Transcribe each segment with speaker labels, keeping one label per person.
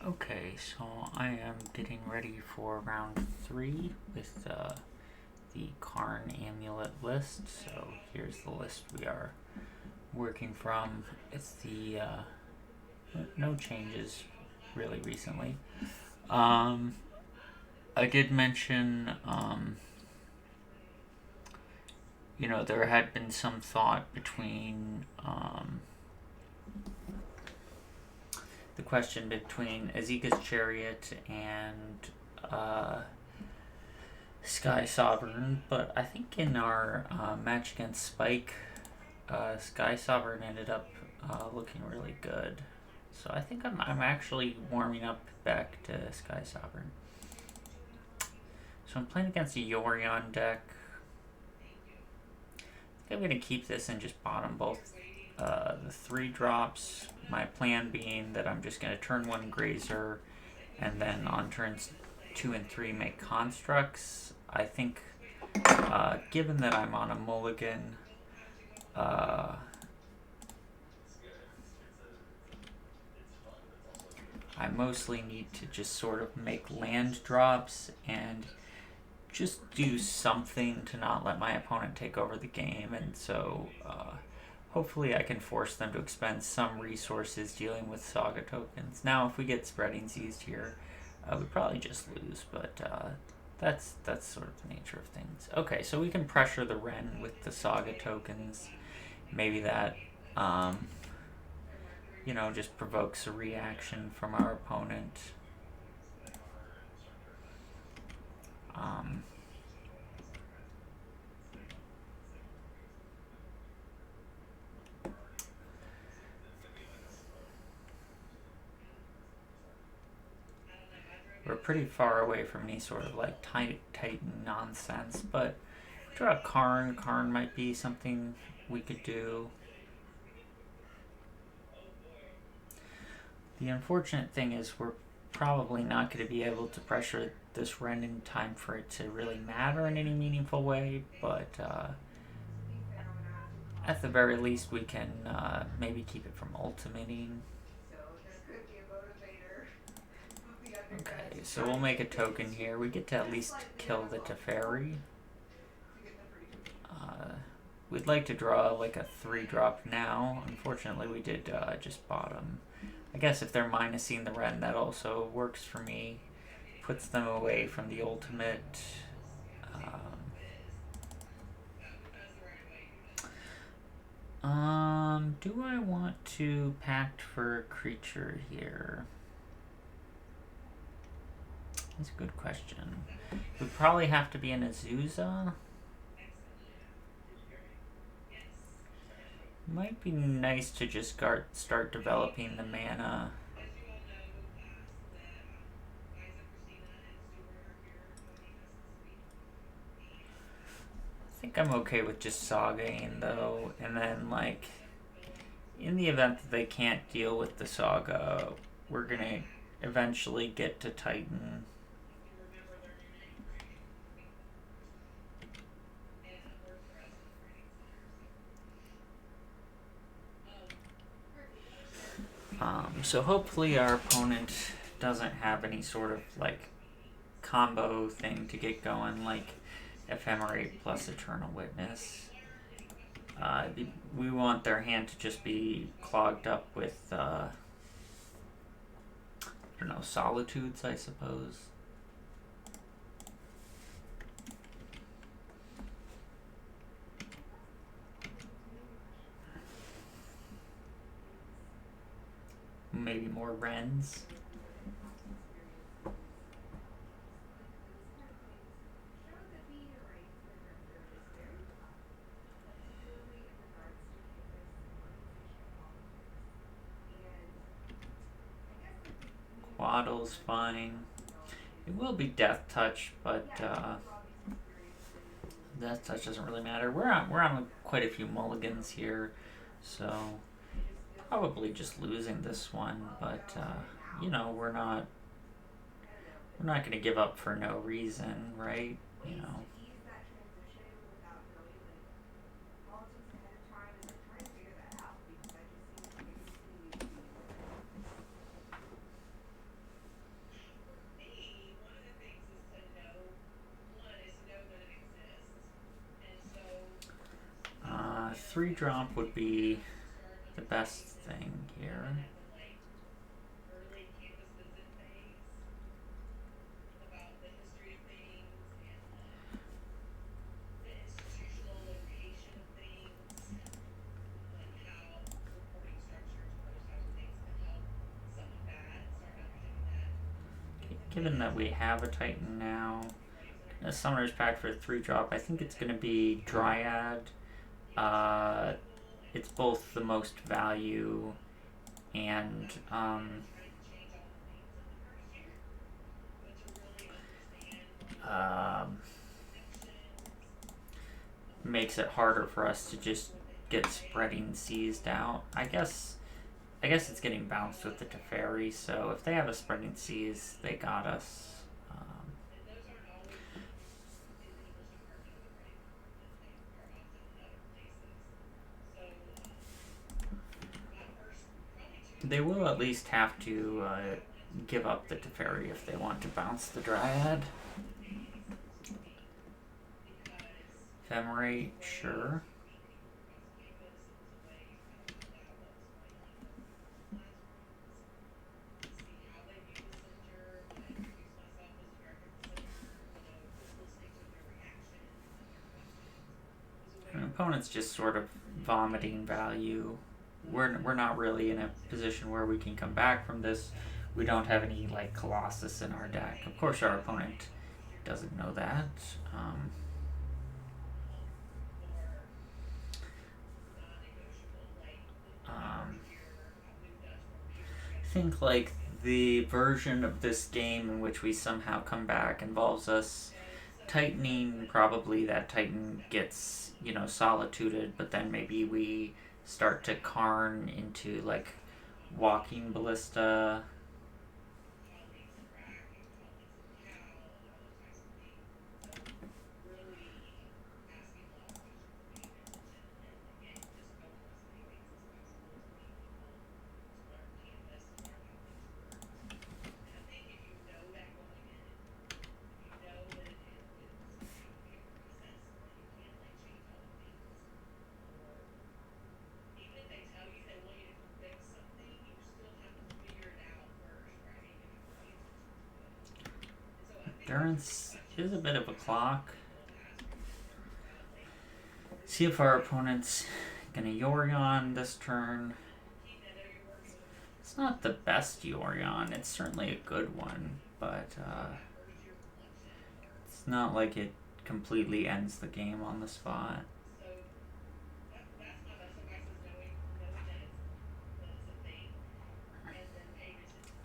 Speaker 1: Okay, so I am getting ready for round 3 with the Karn Amulet list. So here's the list we are working from. It's the no changes really recently. Um, I did mention, there had been some thought between the question between Azika's Chariot and uh, Sky Sovereign, but I think in our match against Spike, Sky Sovereign ended up looking really good. So I think I'm actually warming up back to Sky Sovereign. So I'm playing against a Yorion deck. I think I'm going to keep this and just bottom both the 3 drops. My plan being that I'm just going to turn 1 Grazer and then on turns 2 and 3 make constructs. I think given that I'm on a mulligan, I mostly need to just sort of make land drops and just do something to not let my opponent take over the game. And so hopefully I can force them to expend some resources dealing with Saga tokens. Now, if we get spreading seized here, we probably just lose, but that's sort of the nature of things. Okay, so we can pressure the Ren with the Saga tokens. Maybe that, just provokes a reaction from our opponent. Um, we're pretty far away from any sort of like Titan nonsense, but draw a Karn. Karn might be something we could do. The unfortunate thing is we're probably not going to be able to pressure this Ren in time for it to really matter in any meaningful way, but at the very least we can maybe keep it from ultimating. Okay, so we'll make a token here. We get to at least kill the Teferi. We'd like to draw like a 3-drop now. Unfortunately, we did just bottom. I guess if they're minusing the Ren, that also works for me. Puts them away from the ultimate. Do I want to pact for a creature here? That's a good question. Would probably have to be an Azusa. Might be nice to just start developing the mana. I think I'm okay with just Sagaing though, and then like in the event that they can't deal with the Saga, we're gonna eventually get to Titan. So hopefully our opponent doesn't have any sort of like combo thing to get going, like Ephemerate plus Eternal Witness. We want their hand to just be clogged up with, I don't know, Solitudes, I suppose. Maybe more Wrens. Waddle's fine. It will be Death Touch, but Death Touch doesn't really matter. We're on quite a few mulligans here, so probably just losing this one. But we're not going to give up for no reason, right? 3-drop would be the best thing here. Given that we have a Titan now, a Summoner's Pact for 3-drop, I think it's going to be Dryad. It's both the most value and makes it harder for us to just get spreading seized out. I guess it's getting bounced with the Teferi, so if they have a spreading seize, they got us. They will at least have to give up the Teferi if they want to bounce the Dryad. Ephemerate, sure. An opponent's just sort of vomiting value. We're not really in a position where we can come back from this. We don't have any like Colossus in our deck. Of course, our opponent doesn't know that. I think like the version of this game in which we somehow come back involves us tightening. Probably that Titan gets solituded, but then maybe we start to Karn into like walking ballista. Endurance is a bit of a clock. See if our opponent's gonna Yorion this turn. It's not the best Yorion. It's certainly a good one, but it's not like it completely ends the game on the spot.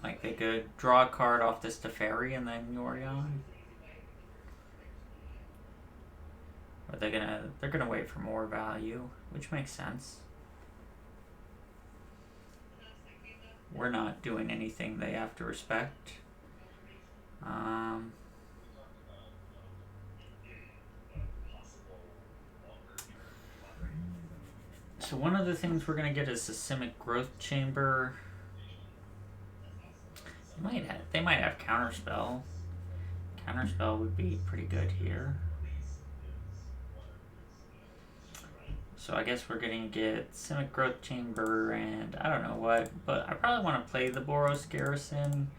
Speaker 1: Like they could draw a card off this Teferi and then Yorion. Or they're gonna wait for more value, which makes sense. We're not doing anything they have to respect. So one of the things we're gonna get is the Simic Growth Chamber. They might have Counterspell. Counterspell would be pretty good here. So I guess we're gonna get Simic Growth Chamber and I don't know what, but I probably want to play the Boros Garrison,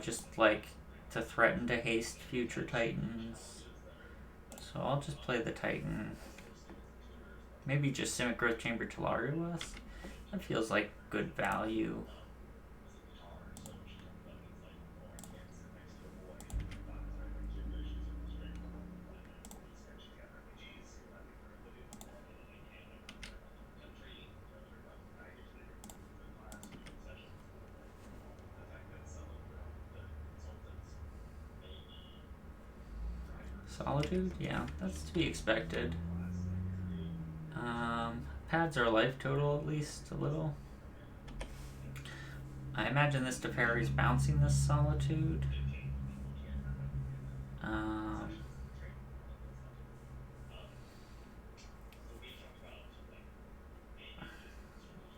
Speaker 1: just like to threaten to haste future Titans. So I'll just play the Titan. Maybe just Simic Growth Chamber Telarius. That feels like good value. Solitude? Yeah, that's to be expected. Pads our life total at least a little. I imagine this Teferi's bouncing this Solitude.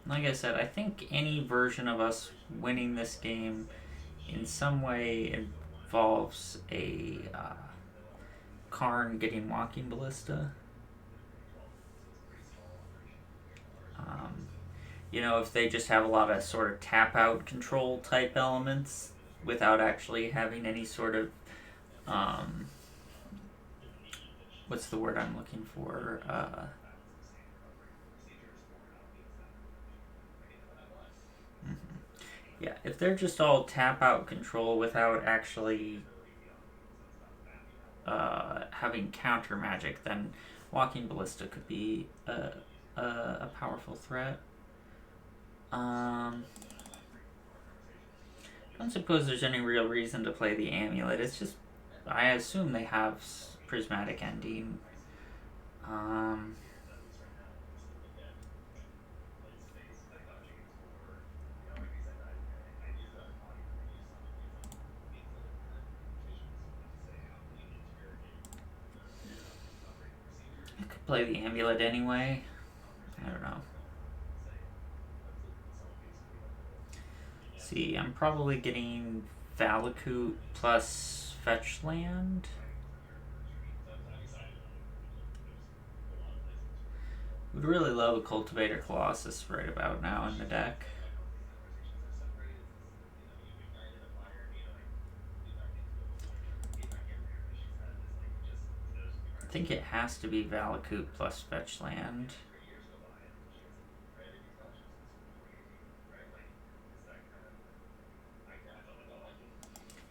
Speaker 1: Like I said, I think any version of us winning this game in some way involves a Karn getting Walking Ballista. You know, if they just have a lot of sort of tap out control type elements without actually having any sort of um, what's the word I'm looking for? Mhm. Yeah, if they're just all tap out control without actually having counter magic, then Walking Ballista could be a powerful threat. I don't suppose there's any real reason to play the Amulet. It's just, I assume they have Prismatic Ending. Um, I could play the Amulet anyway. I don't know. See, I'm probably getting Valakut plus Fetch Land. Would really love a Cultivator Colossus right about now in the deck. I think it has to be Valakut plus Fetch Land.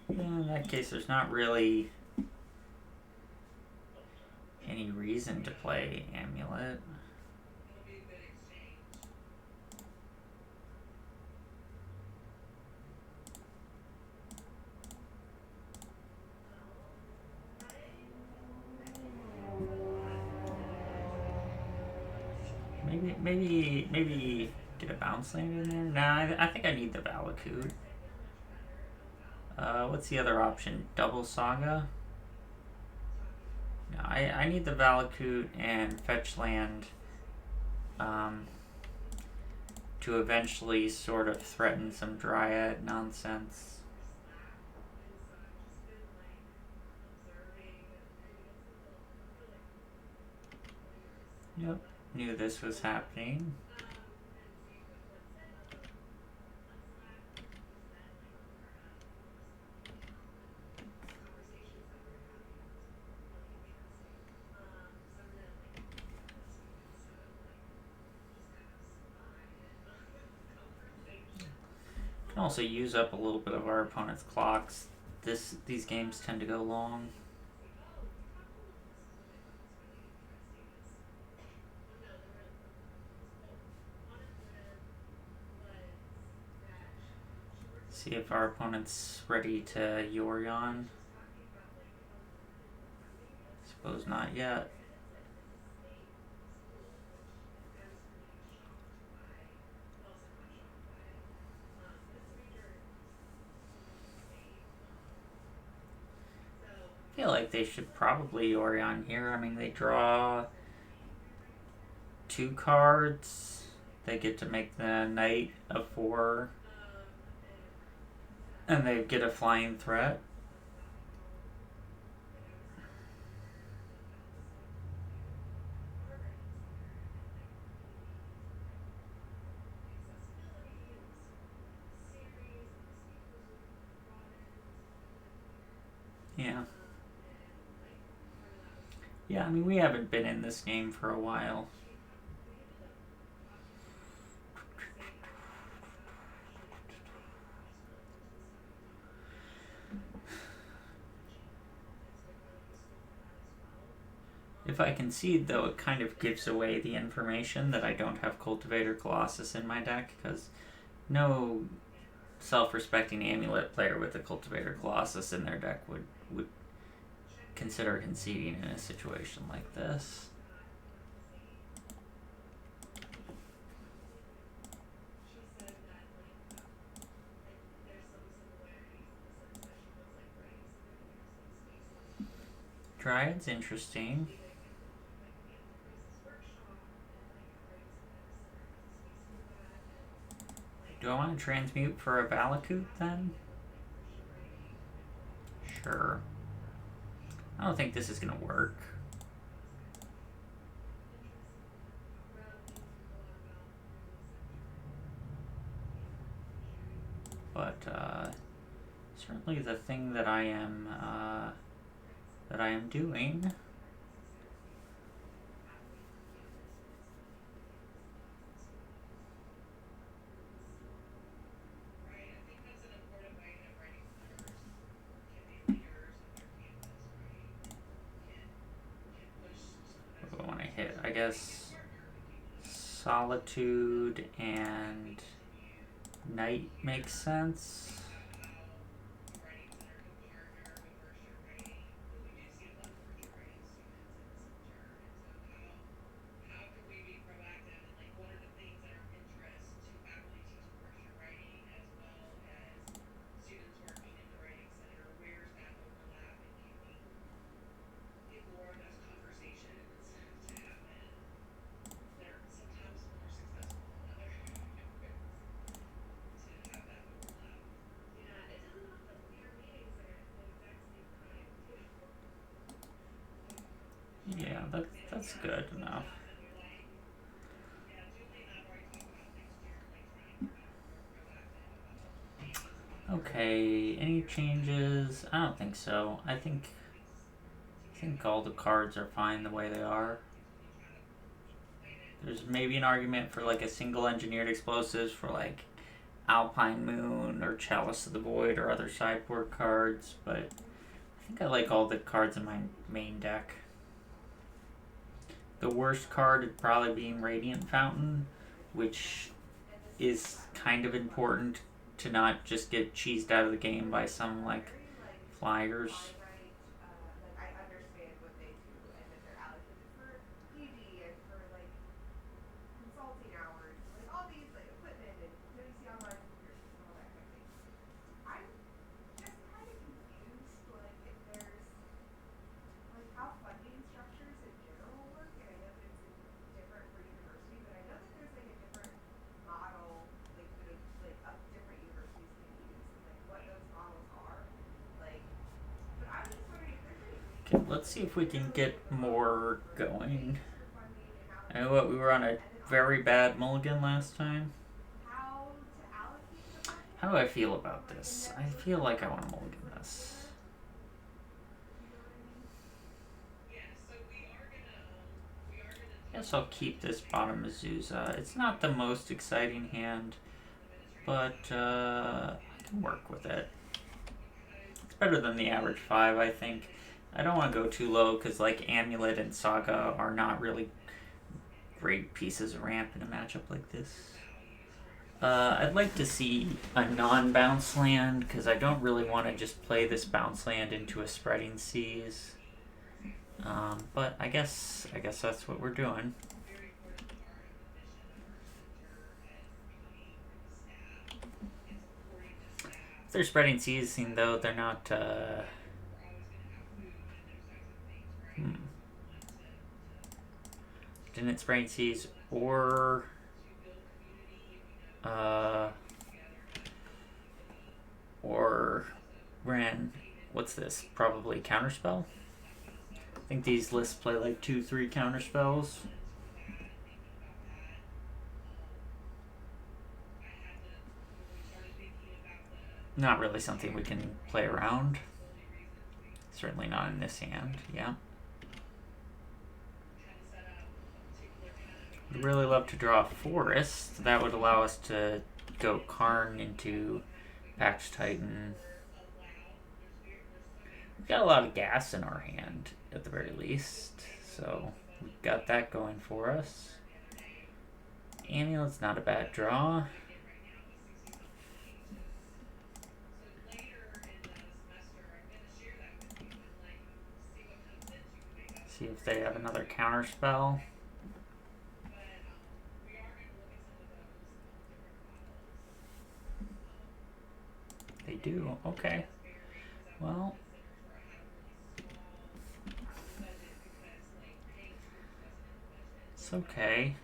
Speaker 1: Yeah, in that case, there's not really any reason to play Amulet. Maybe get a bounce land in there. Nah, I think I need the Valakut. What's the other option? Double Saga. No, I need the Valakut and fetch land um, to eventually sort of threaten some Dryad nonsense. Yep, knew this was happening. Can also use up a little bit of our opponent's clocks. These games tend to go long. See if our opponent's ready to Yorion. Suppose not yet. I feel like they should probably Yorion here. I mean, they draw 2 cards. They get to make the knight a 4. And they get a flying threat. Yeah. Yeah, I mean, we haven't been in this game for a while. If I concede, though, it kind of gives away the information that I don't have Cultivator Colossus in my deck, because no self-respecting Amulet player with a Cultivator Colossus in their deck would consider conceding in a situation like this. Dryad's interesting. Do I want to transmute for a Valakut then? Sure. I don't think this is going to work. but certainly the thing that I am doing. What do I want to hit? I guess Solitude and Night makes sense. Yeah, that's good enough. Okay, any changes? I don't think so. I think all the cards are fine the way they are. There's maybe an argument for like a single engineered explosives for like Alpine Moon or Chalice of the Void or other sideboard cards, but I think I like all the cards in my main deck. The worst card would probably be Radiant Fountain, which is kind of important to not just get cheesed out of the game by some like flyers. Okay, let's see if we can get more going. I know what, we were on a very bad mulligan last time. How do I feel about this? I feel like I want to mulligan this. I guess I'll keep this bottom mezuzah. It's not the most exciting hand, but I can work with it. It's better than the average 5, I think. I don't want to go too low because like Amulet and Saga are not really great pieces of ramp in a matchup like this. I'd like to see a non-bounce land because I don't really want to just play this bounce land into a spreading seas. But I guess that's what we're doing. If they're spreading seas, though, they're not. Didn't it spreading seas or ran? What's this? Probably counterspell. I think these lists play like 2-3 counterspells. Not really something we can play around. Certainly not in this hand, yeah. Would really love to draw a forest. That would allow us to go Karn into Patch Titan. We've got a lot of gas in our hand, at the very least. So we've got that going for us. Amulet's not a bad draw. See if they have another counter spell. They do. Okay. Well, it's okay.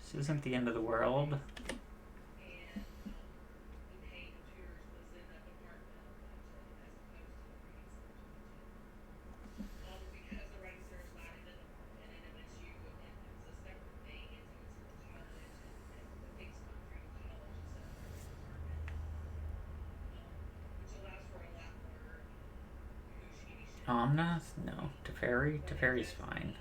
Speaker 1: This isn't the end of the world. Omnath? No. Teferi? Teferi's fine.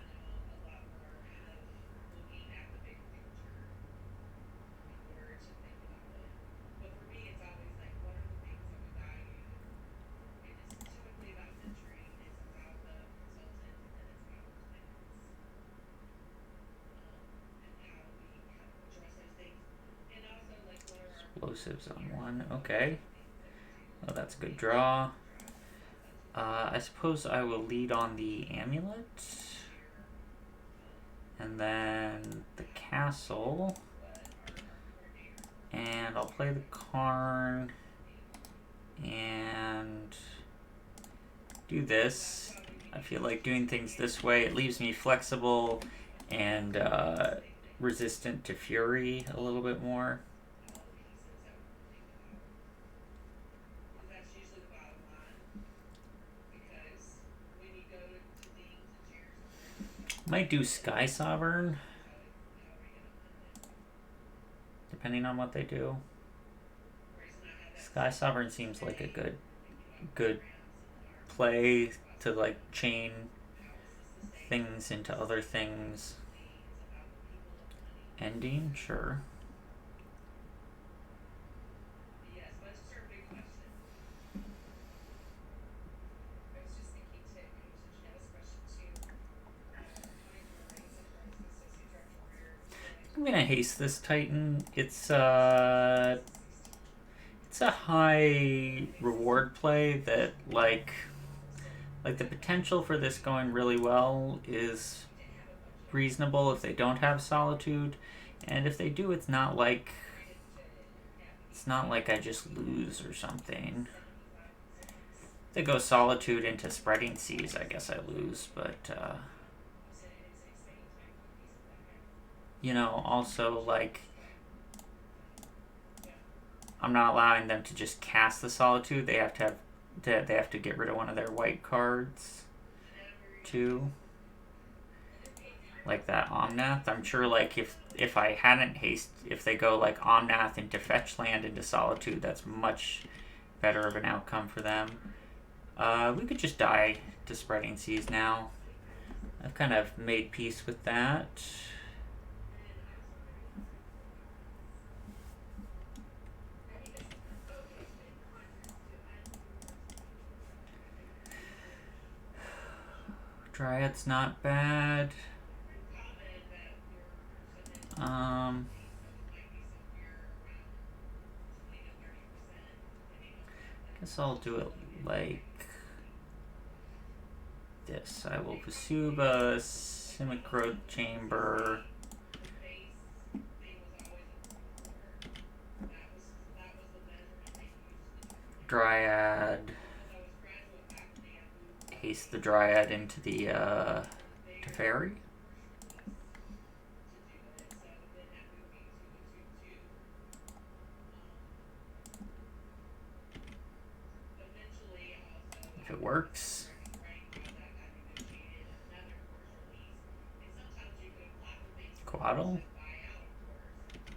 Speaker 1: Explosives on one. Okay. Well, that's a good draw. I suppose I will lead on the Amulet. And then the Castle. And I'll play the Karn. And do this. I feel like doing things this way, it leaves me flexible and resistant to Fury a little bit more. Might do Sky Sovereign, depending on what they do. Sky Sovereign seems like a good play to like chain things into other things. Ending, sure. I'm gonna haste this Titan. It's a high reward play that like the potential for this going really well is reasonable if they don't have Solitude, and if they do, it's not like I just lose or something. If they go Solitude into Spreading Seas, I guess I lose, but also like I'm not allowing them to just cast the Solitude. They have to get rid of one of their white cards too. Like that Omnath. I'm sure like if I hadn't if they go like Omnath into fetch land into Solitude, that's much better of an outcome for them. We could just die to Spreading Seas now. I've kind of made peace with that. Dryad's not bad. Guess I'll do it like this. I will Vesuva, Simic Growth Chamber. Dryad. Haste the Dryad into the Teferi. If it works. Quaddle.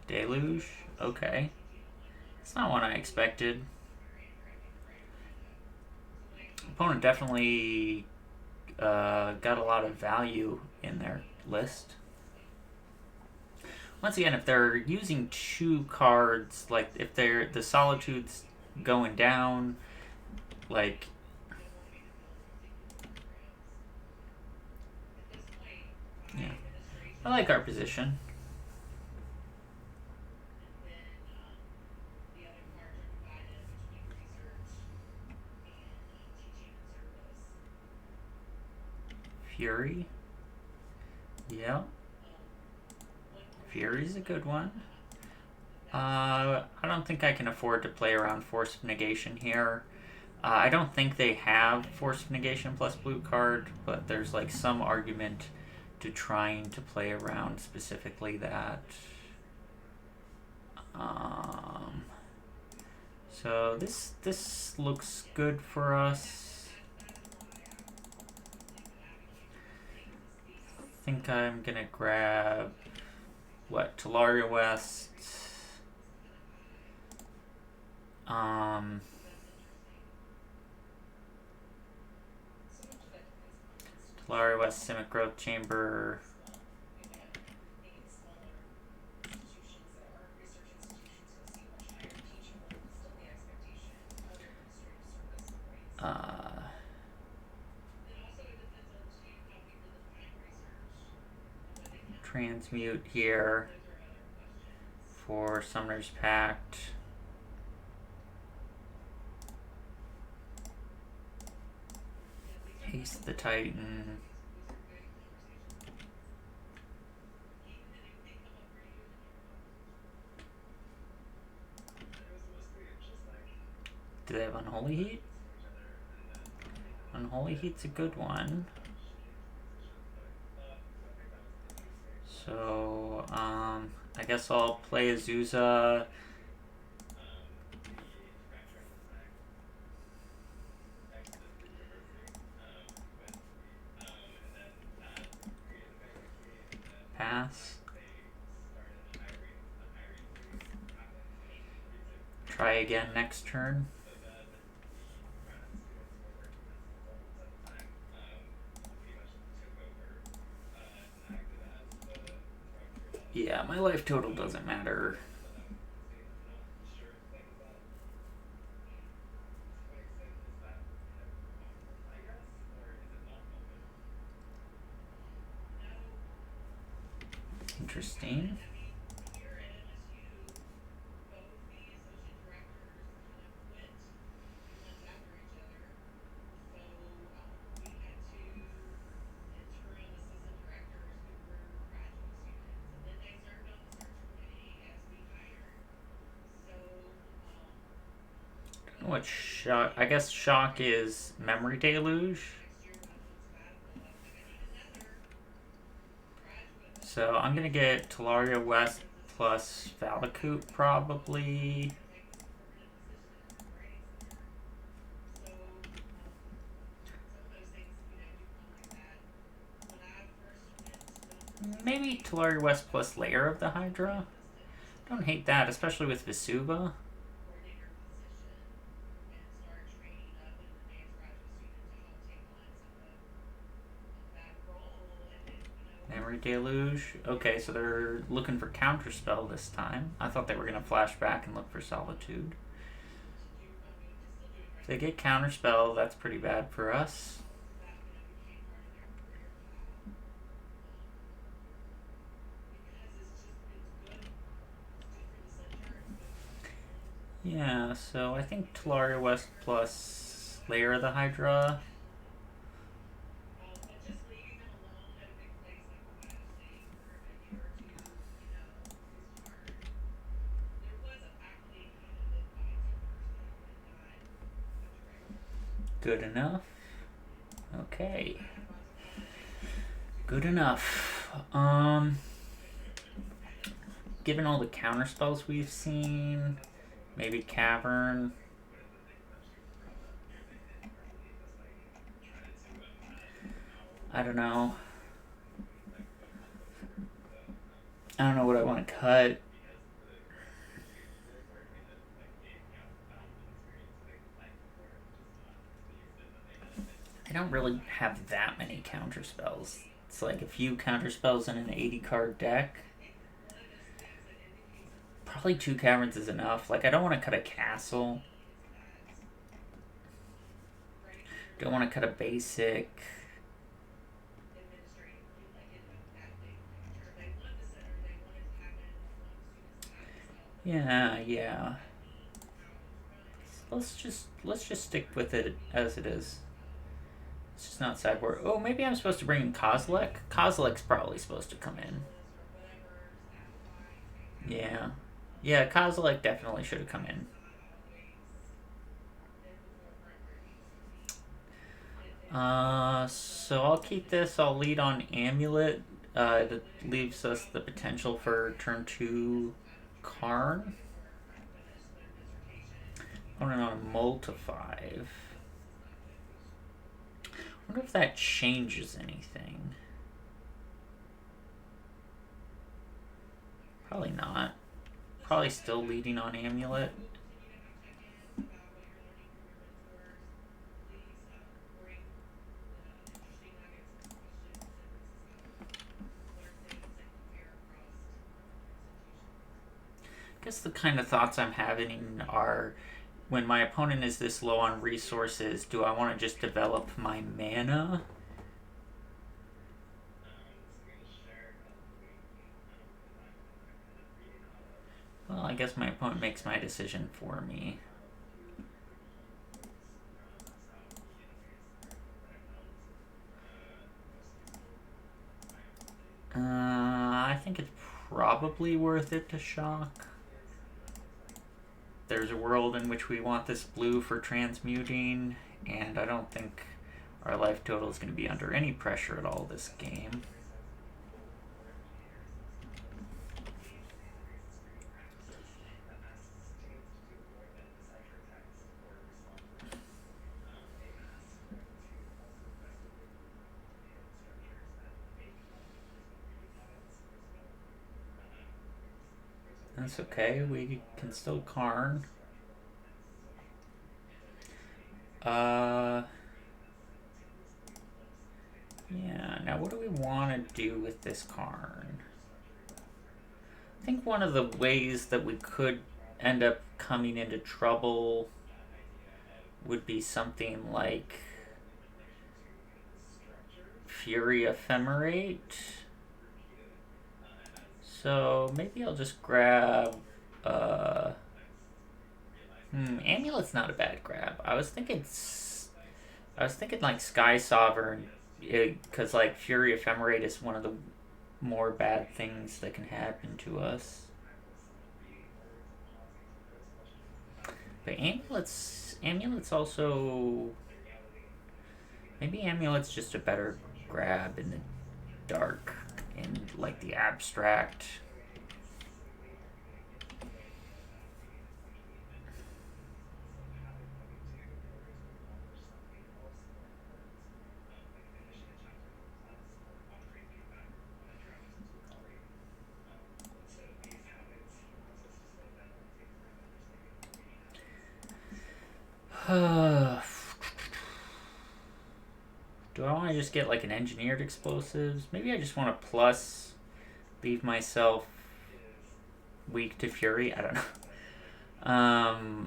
Speaker 1: Deluge. Okay. It's not one I expected. Opponent definitely got a lot of value in their list. Once again, if they're using 2 cards, like if the Solitude's going down, like yeah, I like our position. Fury. Yeah. Fury's a good one. I don't think I can afford to play around Force of Negation here. I don't think they have Force of Negation plus blue card, but there's like some argument to trying to play around specifically that. So this looks good for us. I think I'm gonna grab Talaria West. Talari West Simic Growth Chamber. Transmute here for Summoner's Pact. Haste the Titan. Do they have Unholy Heat? Unholy Heat's a good one. So, I guess I'll play Azusa. Pass. Try again next turn. Yeah, my life total doesn't matter. Interesting. What shock? I guess shock is Memory Deluge. So I'm gonna get Talaria West plus Valakut probably. Maybe Talaria West plus Layer of the Hydra. Don't hate that, especially with Vesuva. Memory Deluge. Okay, so they're looking for Counterspell this time. I thought they were going to flash back and look for Solitude. If they get Counterspell, that's pretty bad for us. Yeah, so I think Talaria West plus Layer of the Hydra. Good enough. Okay. Good enough. Given all the counter spells we've seen, maybe Cavern. I don't know. I don't know what I want to cut. I don't really have that many counter spells. It's like a few counter spells in an 80 card deck. Probably 2 caverns is enough. Like, I don't want to cut a castle. Don't want to cut a basic. Yeah. Let's just stick with it as it is. It's just not sideboard. Oh, maybe I'm supposed to bring in Kozilek? Kozilek's probably supposed to come in. Yeah. Yeah, Kozilek definitely should have come in. So I'll keep this. I'll lead on Amulet. That leaves us the potential for turn 2 Karn. Opponent on a mull to 5. I wonder if that changes anything. Probably not. Probably still leading on Amulet. guess the kind of thoughts I'm having are, when my opponent is this low on resources, do I want to just develop my mana? Well, I guess my opponent makes my decision for me. I think it's probably worth it to shock. There's a world in which we want this blue for transmuting, and I don't think our life total is going to be under any pressure at all this game. That's okay, we can still Karn. Yeah, now what do we want to do with this Karn? I think one of the ways that we could end up coming into trouble would be something like Fury Ephemerate. So maybe I'll just grab Amulet's not a bad grab. I was thinking like Sky Sovereign, because like Fury Ephemerate is one of the more bad things that can happen to us. But Amulet's also, maybe Amulet's just a better grab in the dark, in like the abstract. Do I want to just get like an engineered explosives? Maybe I just want to plus, leave myself weak to fury. I don't know.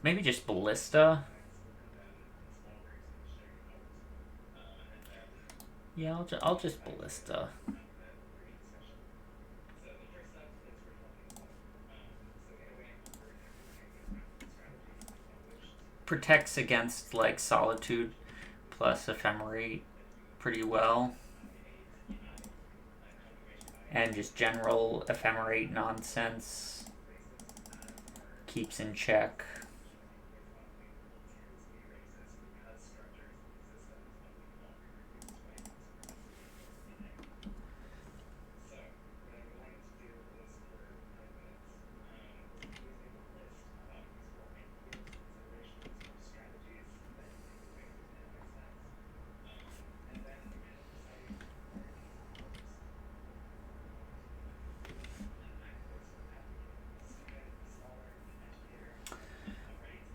Speaker 1: Maybe just ballista. Yeah, I'll just ballista. Protects against like solitude plus ephemerate pretty well, and just general ephemerate nonsense keeps in check.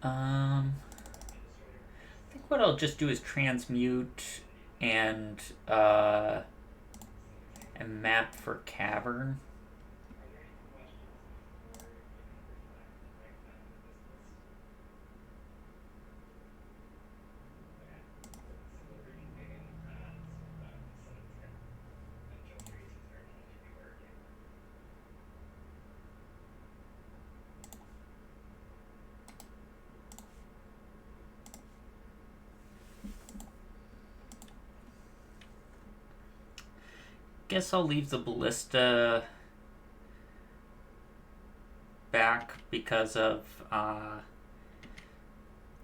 Speaker 1: I think what I'll just do is transmute and map for cavern. Guess I'll leave the ballista back because of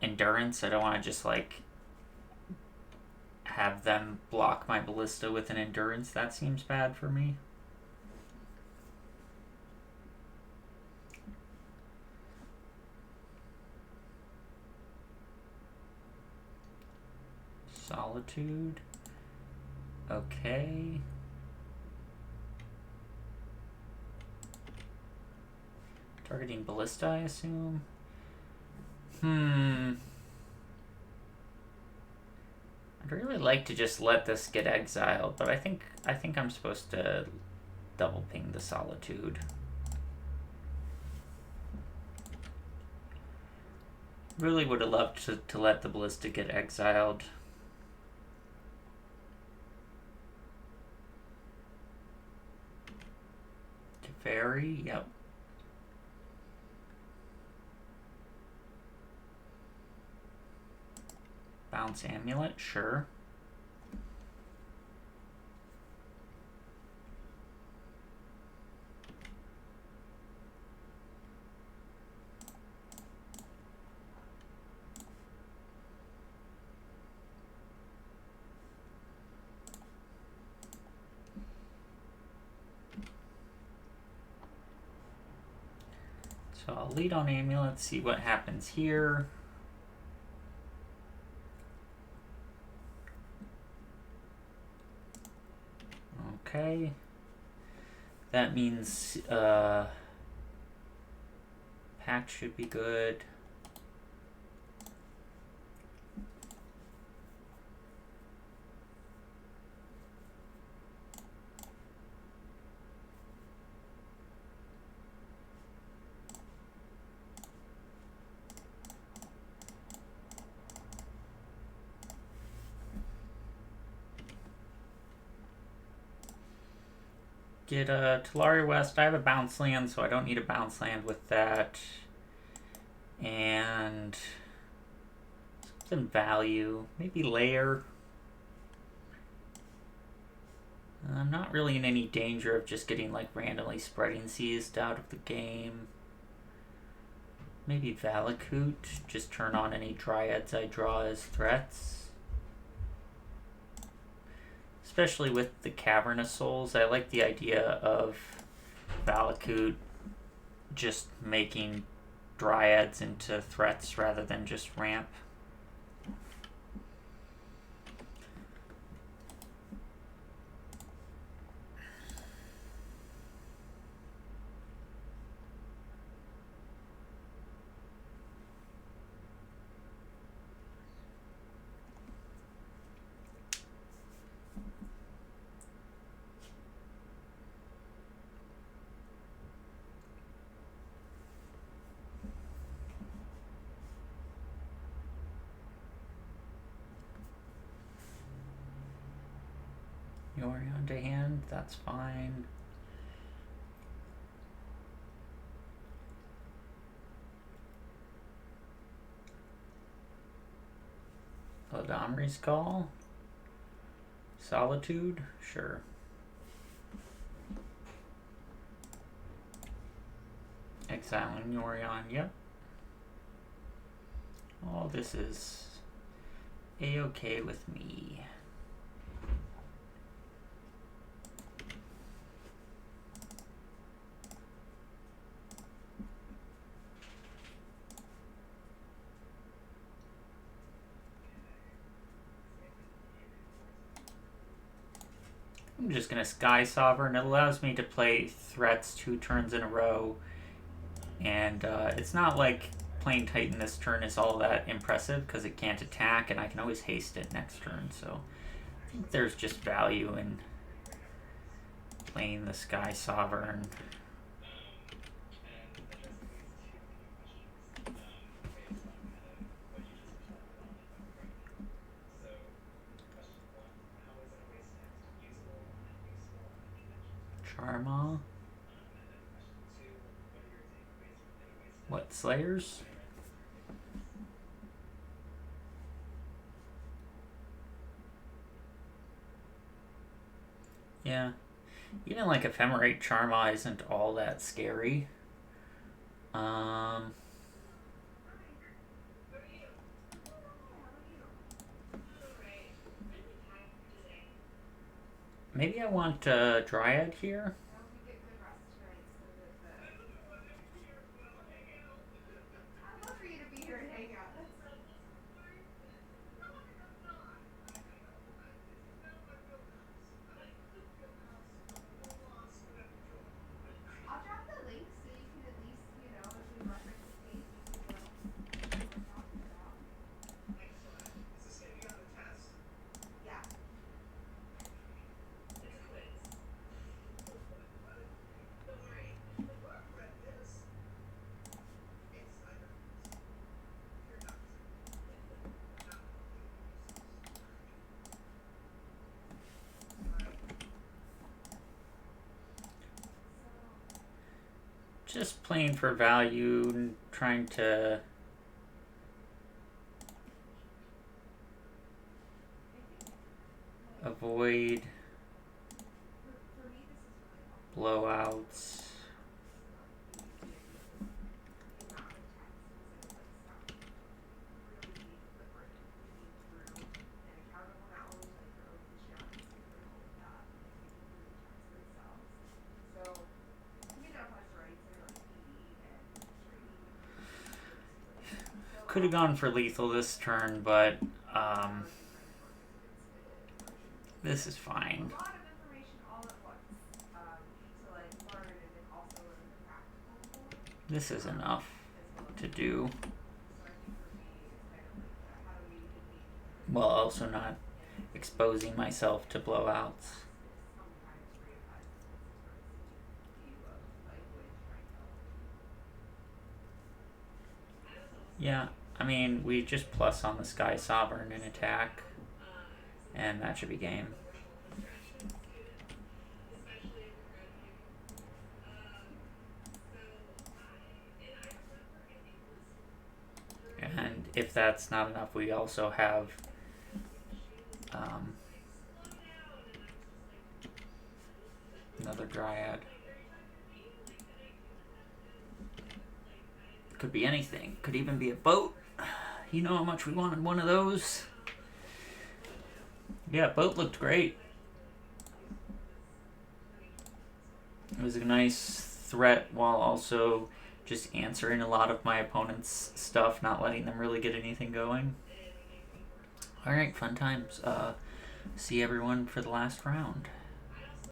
Speaker 1: endurance. I don't want to just like have them block my ballista with an endurance. That seems bad for me. Solitude. Okay. Targeting ballista, I assume. I'd really like to just let this get exiled, but I think I'm supposed to double ping the solitude. Really would have loved to let the Ballista get exiled. Teferi, yep. Bounce Amulet, sure. So I'll lead on Amulet, see what happens here. Okay. That means Pact should be good. Get a Talaria West. I have a bounce land, so I don't need a bounce land with that. And some value. Maybe Lair. I'm not really in any danger of just getting like randomly spreading seized out of the game. Maybe Valakut. Just turn on any Dryads I draw as threats. Especially with the Cavernous Souls, I like the idea of Valakut just making Dryads into threats rather than just ramp. Yorion to hand, that's fine. Eladamri's Call. Solitude, sure. Exiling Yorion, yep. All this is a-okay with me. I'm just going to Sky Sovereign. It allows me to play threats 2 turns in a row. And it's not like playing Titan this turn is all that impressive because it can't attack and I can always haste it next turn. So I think there's just value in playing the Sky Sovereign. Charma. What, Slayers? Yeah. Even like Ephemerate Charma isn't all that scary. Maybe I want Dryad here. just playing for value and trying to avoid blowouts. Could have gone for lethal this turn, but this is fine. This is enough to do, while also not exposing myself to blowouts. Yeah, I mean, we just plus on the Sky Sovereign in attack, and that should be game. And if that's not enough, we also have another Dryad. Could be anything. Could even be a boat. You know how much we wanted one of those? Yeah, boat looked great. It was a nice threat while also just answering a lot of my opponent's stuff, not letting them really get anything going. Alright, fun times. See everyone for the last round.